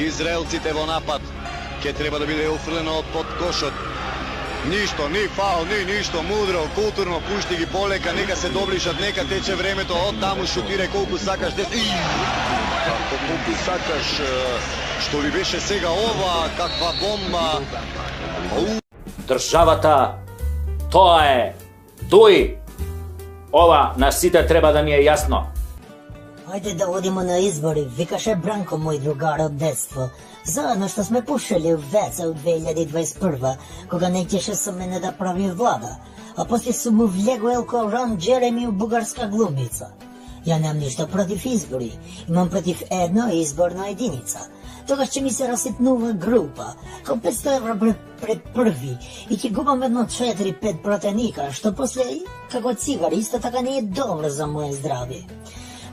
Израелците во напад. Ке треба да биде уфрлено под кошот. Ништо, ни фаул, ни ништо, мудро, културно, пушти ги полека, нека се доближат, нека тече времето, од таму шутире колку сакаш, колку сакаш, што ви беше сега ова, каква бомба. Државата, тоа е, тој, ова на сите треба да ни е јасно. Ајде да одиме на избори, викаше Бранко, мој другар од детство. Заедно што сме пушили в ВЕЦ од 2021, кога не ќеше со мене да прави влада, а после сум му влегуел ко Рон Джереми у бугарска глумица. Ја немам ништо против избори, имам против една изборна единица. Тогаш ќе ми се раситнува група, ко 500 евро пред први, и ќе губам едно 4-5 протеника, што после, како цигари, исто така не е добро за моје здравје.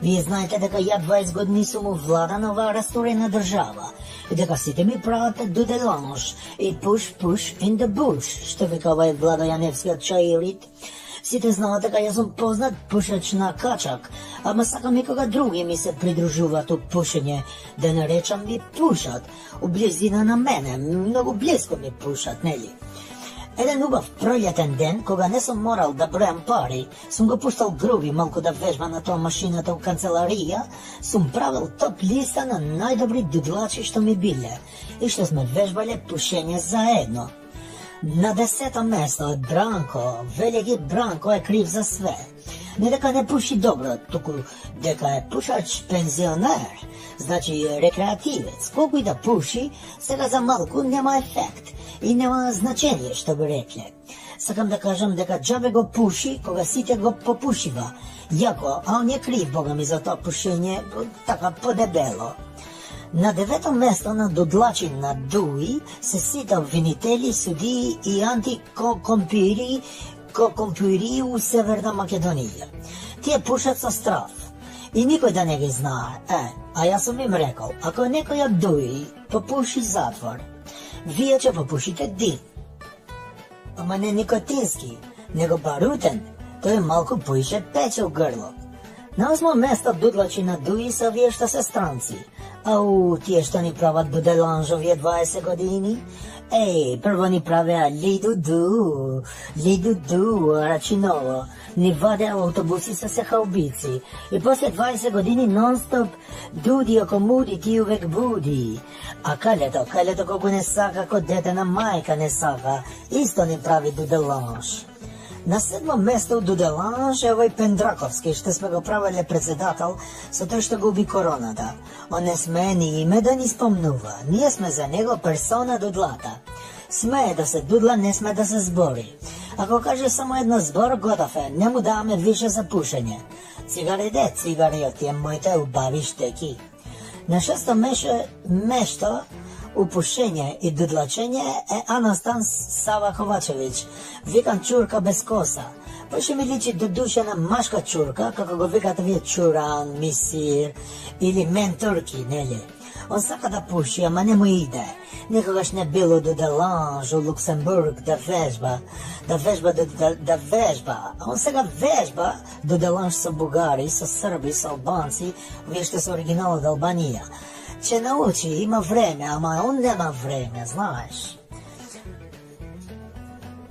Вие знаете дека ја 20 години сум у влада на оваа расторена држава и дека сите ми прават дуделанж и push in the bush, што вика овај Владо Јаневскиот чаирит. Сите знаат дека јас сум познат пушач на качак, ама сакам и кога други ми се придружуваат у пушење, да наречам ви пушат, у близина на мене, многу близко ми пушат, нели? Еден убав пролетен ден, кога не сум морал да бројам пари, сум го пуштал Груби малку да вежба на тоа машината у канцеларија, сум правил топ листа на најдобри дудлачи што ми биле и што сме вежбале пушење заедно. На 10-то место е Бранко, велики Бранко е крив за све. Не дека не пуши добро, туку дека е пушач пензионер, значи рекреативец. Колку и да пуши, сега за малку нема ефект и нема значение, што би рекле. Сакам да кажам дека џабе го пуши кога сите го попушива. Јако, а он е крив, бога ми, за тоа пушење, така подебело. На 9-то место на дудлачи на ДУИ се сите обвинители, судии и антикомпири у Северна Македонија. Тие пушат со страв. И никој да не ги знае. А јас сум им рекол, ако некој од ДУИ попуши затвор, вие ќе попушите дим. Ама не никотински, него барутен, тој малку поише пече у грло. На 8-то место дудлачи на ДУИ се овие што се странци. Ау, тие што ни прават буделанж овие 20 години? Прво ни правеа лиду-ду, рачиново, ни вадеа автобуси со сехаубици, и после 20 години нон-стоп дуди око муди, ти увек буди. А калето колку не сака, ко дете на мајка не сака, исто ни прави дуделанж. На 7-то место у дуделанж е овој Пендраковски, што сме го правеле председател со тој што губи короната. Он не смее ни име да ни спомнува. Ние сме за него персона дудлата. Смее да се дудла, не сме да се збори. Ако каже само едно збор, готов е, не му даваме више за пушење. Цигари од тие моите убави штеки. На 6-то место у пушење и дудлачење е Анастан Сава Ковачевиќ, викан чурка без коса. Поше ми личи до душа на машка чурка, како го викате вие чуран, мисир или ментурки, нели? Он сака да пуши, ама не му иде. Никогаш не било до Деланж, у Луксембург, да вежба. А он сега вежба до Деланж со бугари, со срби, со албанци, вие што се оригинал од Албанија. Че научи, има време, ама он нема време, знаеш.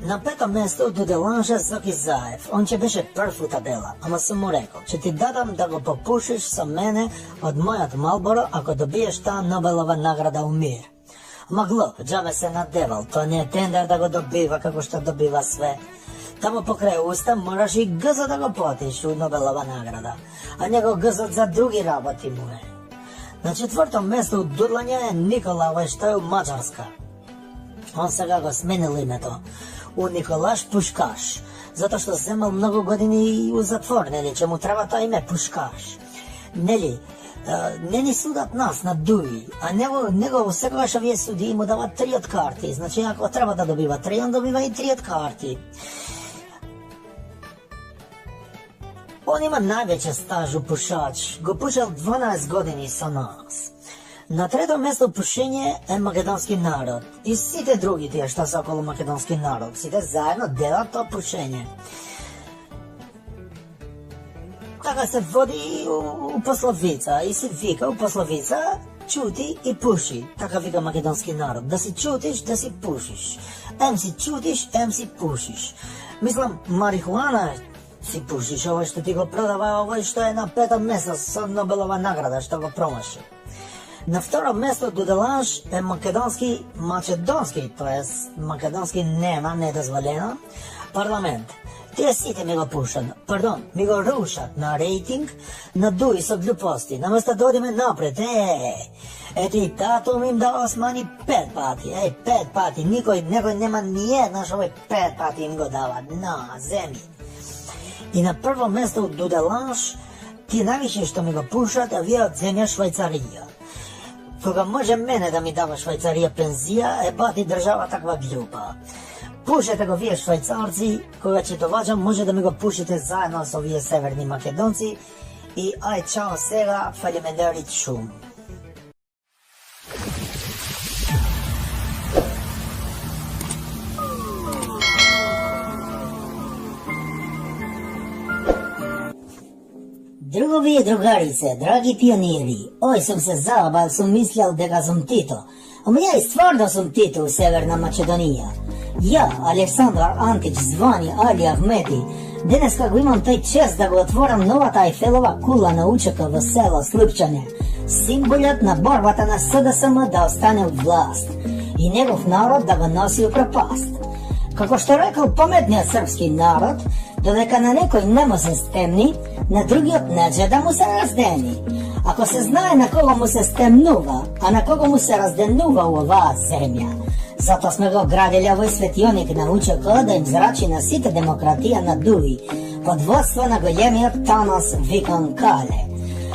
На 5-то место до Деланжа Зоки Заев. Он ќе беше прв у табела, ама сум му рекол, че ти дадам да го попушиш со мене од мојот Малборо, ако добиеш таа Нобелова награда у мир. Ама глуп, џабе се надевал, тоа не е тендер да го добива како што добива све. Тамо покрај уста мораш и гзот да го платиш у Нобелова награда, а него гзот за други работи му е. На 4-то место у дудлање е Никола, овој што е у Маđарска. Он сега го сменил името у Николаш Пушкаш, затоа што земал многу години у затвор, нели, че му треба тоа име Пушкаш. Нели, не ни судат нас на ДУИ, а него секогаш овие суди му дават 3 од карти, значи ако треба да добива 3, он добива и 3 од карти. Он има највеќе стаж у пушач, го пушал 12 години со нас. На 3-то место пушење е македонски народ и сите други тие што се околу македонски народ, сите заедно делат тоа пушење. Така се води у пословица и се вика у пословица, čuti i puši. Така вика македонски народ. Да си чутиш, да си пушиш. Ем си чутиш, ем си пушиш. Мислам, марихуана си пушиш, овој што ти го продава, овој што е на 5-то место со Нобелова награда, што го промаши. На второ место доделаш е македонски, тоест македонски нема, недозволено, парламент. Тие сите ми го пушат, ми го рушат на рейтинг, на дуи со глупости, наместо да одиме напред, ето и татум им да османи 5 пати, 5 пати, некој нема ниедна што 5 пати им го дава, на земји. И на прво место доделаш, ти највише што ми го пушат, а вие од земја Швајцарија. Кога може мене да ми дава Швајцарија пензија, бати држава таква глупа. Пушете го вие швајцарци, кога ќе доваѓам, може да ми го пушите заедно со вие северни македонци и ај чао сега, фалимендарит шум. Другови и другарице, драги пионири, ој сум се заебал, сум мислел дека сум Тито. Ама ја и стварно сум Тито у Северна Македонија. Ја, Александар Антич, звани Али Ахмети, денеска го имам тој чест да го отворам новата Ајфелова кула на УЧК во село Слупчане, символот на борбата на СДСМ да остане у власт и негов народ да го носи у пропаст. Како што рекал паметниот српски народ, додека на некој не му се стемни, на другиот неđe да му се раздени. Ако се знае на кого му се стемнува, а на кого му се разденува у оваа земја, затоа сме го градили овој светионик на УЧК да им зрачи на сите демократија на дуи, под водство на големиот Танос викан Кале.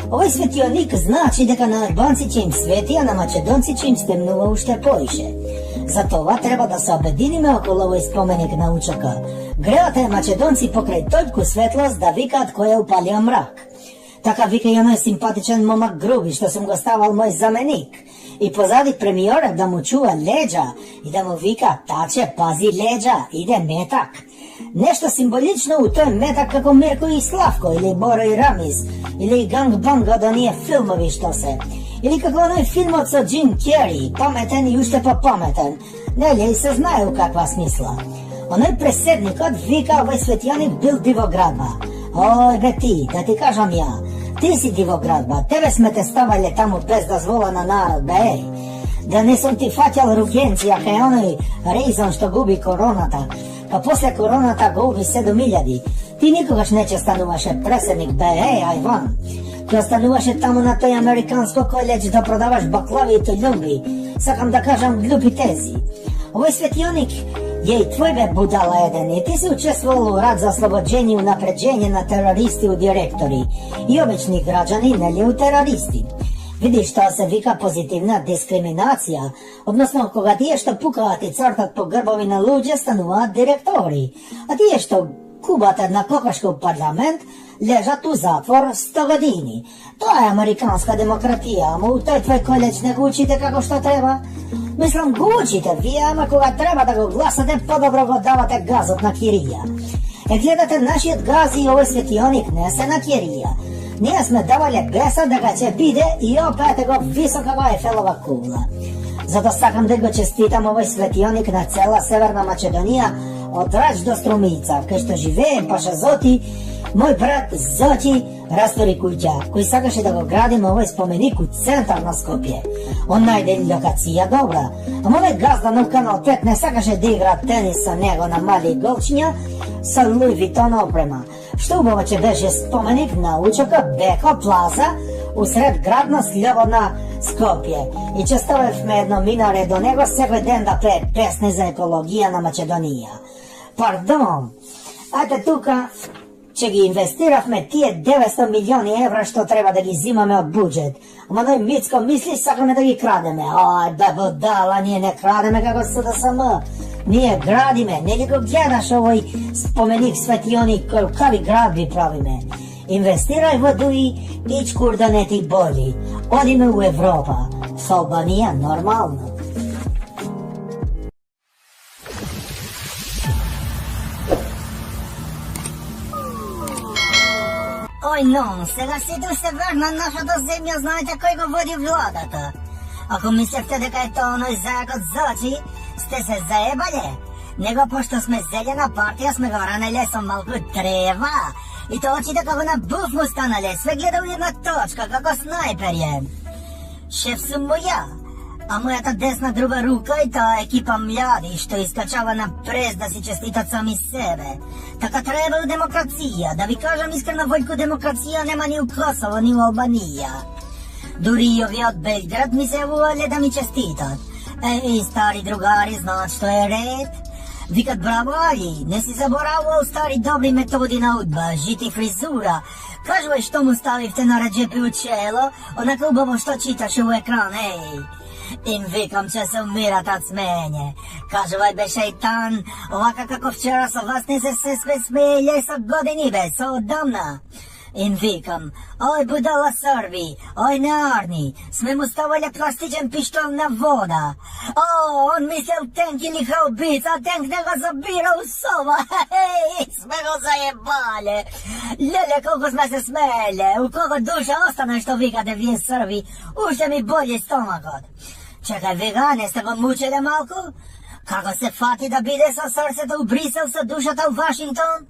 Овој светионик значи дека на албанци ќе им свети, а на македонци ќе им стемнува уште поише. Затоа треба да се обединиме околу овој споменик на УЧК. Греате македонци покрај тојку светлост да викаат кој е упалио мрак. Така вика и оној симпатичен момак Груби што сум го ставал мој заменик. И позади премиорот да му чува леđа и да му вика таче пази леđа, иде метак. Нешто символично у тој метак како Мирко и Славко или Боро и Рамис или Ганг Банг од оние филмови што се. Или како оној филмот со Джим Кери, паметен и уште по-паметен. Нели и се знае у каква смисла. Оној преседникот вика овој светјаник бил дивоградба. Ој бе ти, да ти кажам ја, ти си дивоградба, тебе сме те ставале таму без дозвола на народ, бе. Да не сум ти фаќал рукенција кај оној Рейзон што губи короната, па после короната го уби 7000. Ти никогаш не ќе стануваше преседник, бе, ајван. Кој остануваше таму на тој американско колеđ да продаваш баклави и толјумби, сакам да кажам глупи тези. Овој светјоник е и твој бе будала еден и ти си учествувал у рад за ослобоđење и унапреđење на терористи у директори и обични граđани, нели у терористи. Видиш што се вика позитивна дискриминација, односно кога тие што пукаат и цртат по грбови на луѓе стануваат директори, а тие што кубат една кокошка у парламент лежат у затвор 100 години. Тоа е американска демократија, ама у тој твој колеđ не го учите како што треба. Мислам, го учите вие, ама кога треба да го гласате, подобро го давате газот на кирија. Гледате, нашиот газ и овој светионик не се на кирија. Ние сме давале беса дека ќе биде и опет го висока во Ајфелова кула. Зато сакам да го честитам овој светионик на цела Северна Македонија, од Рач до Струмица, кај што живее Паша Зоти, мој брат Зоти растори куќа, кој сакаше да го градиме овој споменик у центар на Скопје. Он најде локација добра, ама овој газда на Канал 5 не сакаше да игра тенис со него на мали голчиња со Луи Витон опрема. Што убаво ќе беше споменик на УЧК Беко Плаза усред градна слободна Скопје. И честовевме едно минаре до него секој ден да пее песни за екологија на Македонија. Пардон, ајде тука че ги инвестиравме тие 900 милиони евра што треба да ги зимаме од буџет. Ама ној Мицко мисли сакаме да ги крадеме. Ај, бе будала, ние не крадеме како СДСМ. Ние градиме, не ли го гледаш овој споменик светионик кој какви градби правиме. Инвестирај во дуи, ичкур да не ти боли. Одиме у Европа. Со Албанија нормално. Ој, но, сега сите се верна нашата земја, знаете кој го води владата. Ako mislite дека е тоа оној зајак од Зочи, сте се заебале. Него пошто сме зелена партија сме го ранеле со малку трева. И тоа очите како на буф му станале, све гледа у една точка, како снайпер е. Шеф сум му ја, а мојата десна друга рука и таа екипа млади што искачава на прес да си честитат сами себе. Така треба у демокрација, да ви кажам искрено, Војко, демокрација нема ни у Косово, ни у Албанија. Дури и овие од Белград ми се јавувале да ми честитат. Стари другари знаат што е ред. Викат браво Али, не си заборавувал стари добри методи на удба, жити фризура. Кажувај што му ставивте на Раджепи у чело, онака убаво што читаше у екран, Им викам че се умират од смене. Кажувај бе шејтан, овака како вчера со вас не се смееле со години бе, со одамна. Им викам, ој будала Срби, ој неарни, сме му ставале пластичен пиштол на вода. Он мислел тенк или хаубица, а тенк не го забира у сова. Сме го заебале. Леле, колко сме се смееле, у кого душа остана што викате вие Срби, уште ми боли стомакот. Чекај, вега, не сте го мучеле малку? Како се фати да биде со срцето у Брисел, со душата у Вашингтон?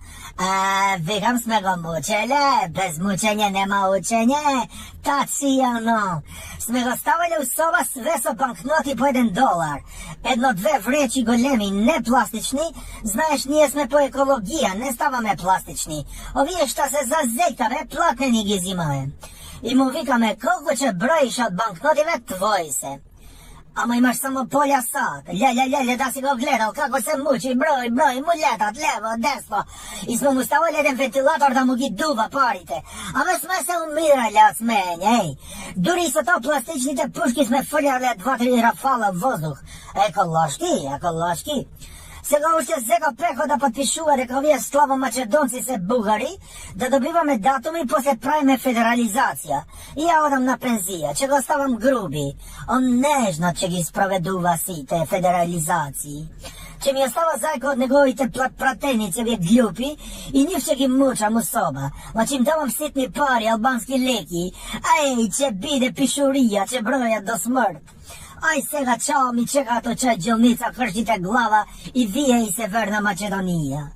Викам, сме го мучеле, без мучење нема учење, тацијано. Сме го ставале у сова све со банкноти по $1. Едно-две вречи големи, не пластични, знаеш, ние сме по екологија, не ставаме пластични. Овие што се зазекаве, платнени ги зимаме. И му викаме, колку ќе броиш од банкнотиве, твои се. Ама имаш само полја сат. Леле, да си го гледал како се мучи, број, му летат лево, десно. И сме му ставали еден вентилатор да му ги дува парите. Ама сме се умирали од смење, Дури со тоа пластичните пушки сме фрляле 2-3 рафала воздух. Еколошки. Сега уште сега преход да подпишува дека овие славо македонци се бугари, да добиваме датуми, после правиме федерализација. И ја одам на пензија, ќе го ставам груби. Он нежно ќе ги спроведува сите федерализации. Ќе ми остава зајко од неговите пратеници, овие глупи, и нив ќе ги мучам у соба. Ма ќе им давам ситни пари, албански леки. Ќе биде пишурија, ќе бројат до смрт. Ај сега чао, ми чекаат очај џелница, крштите глава и вие и Северна Македонија.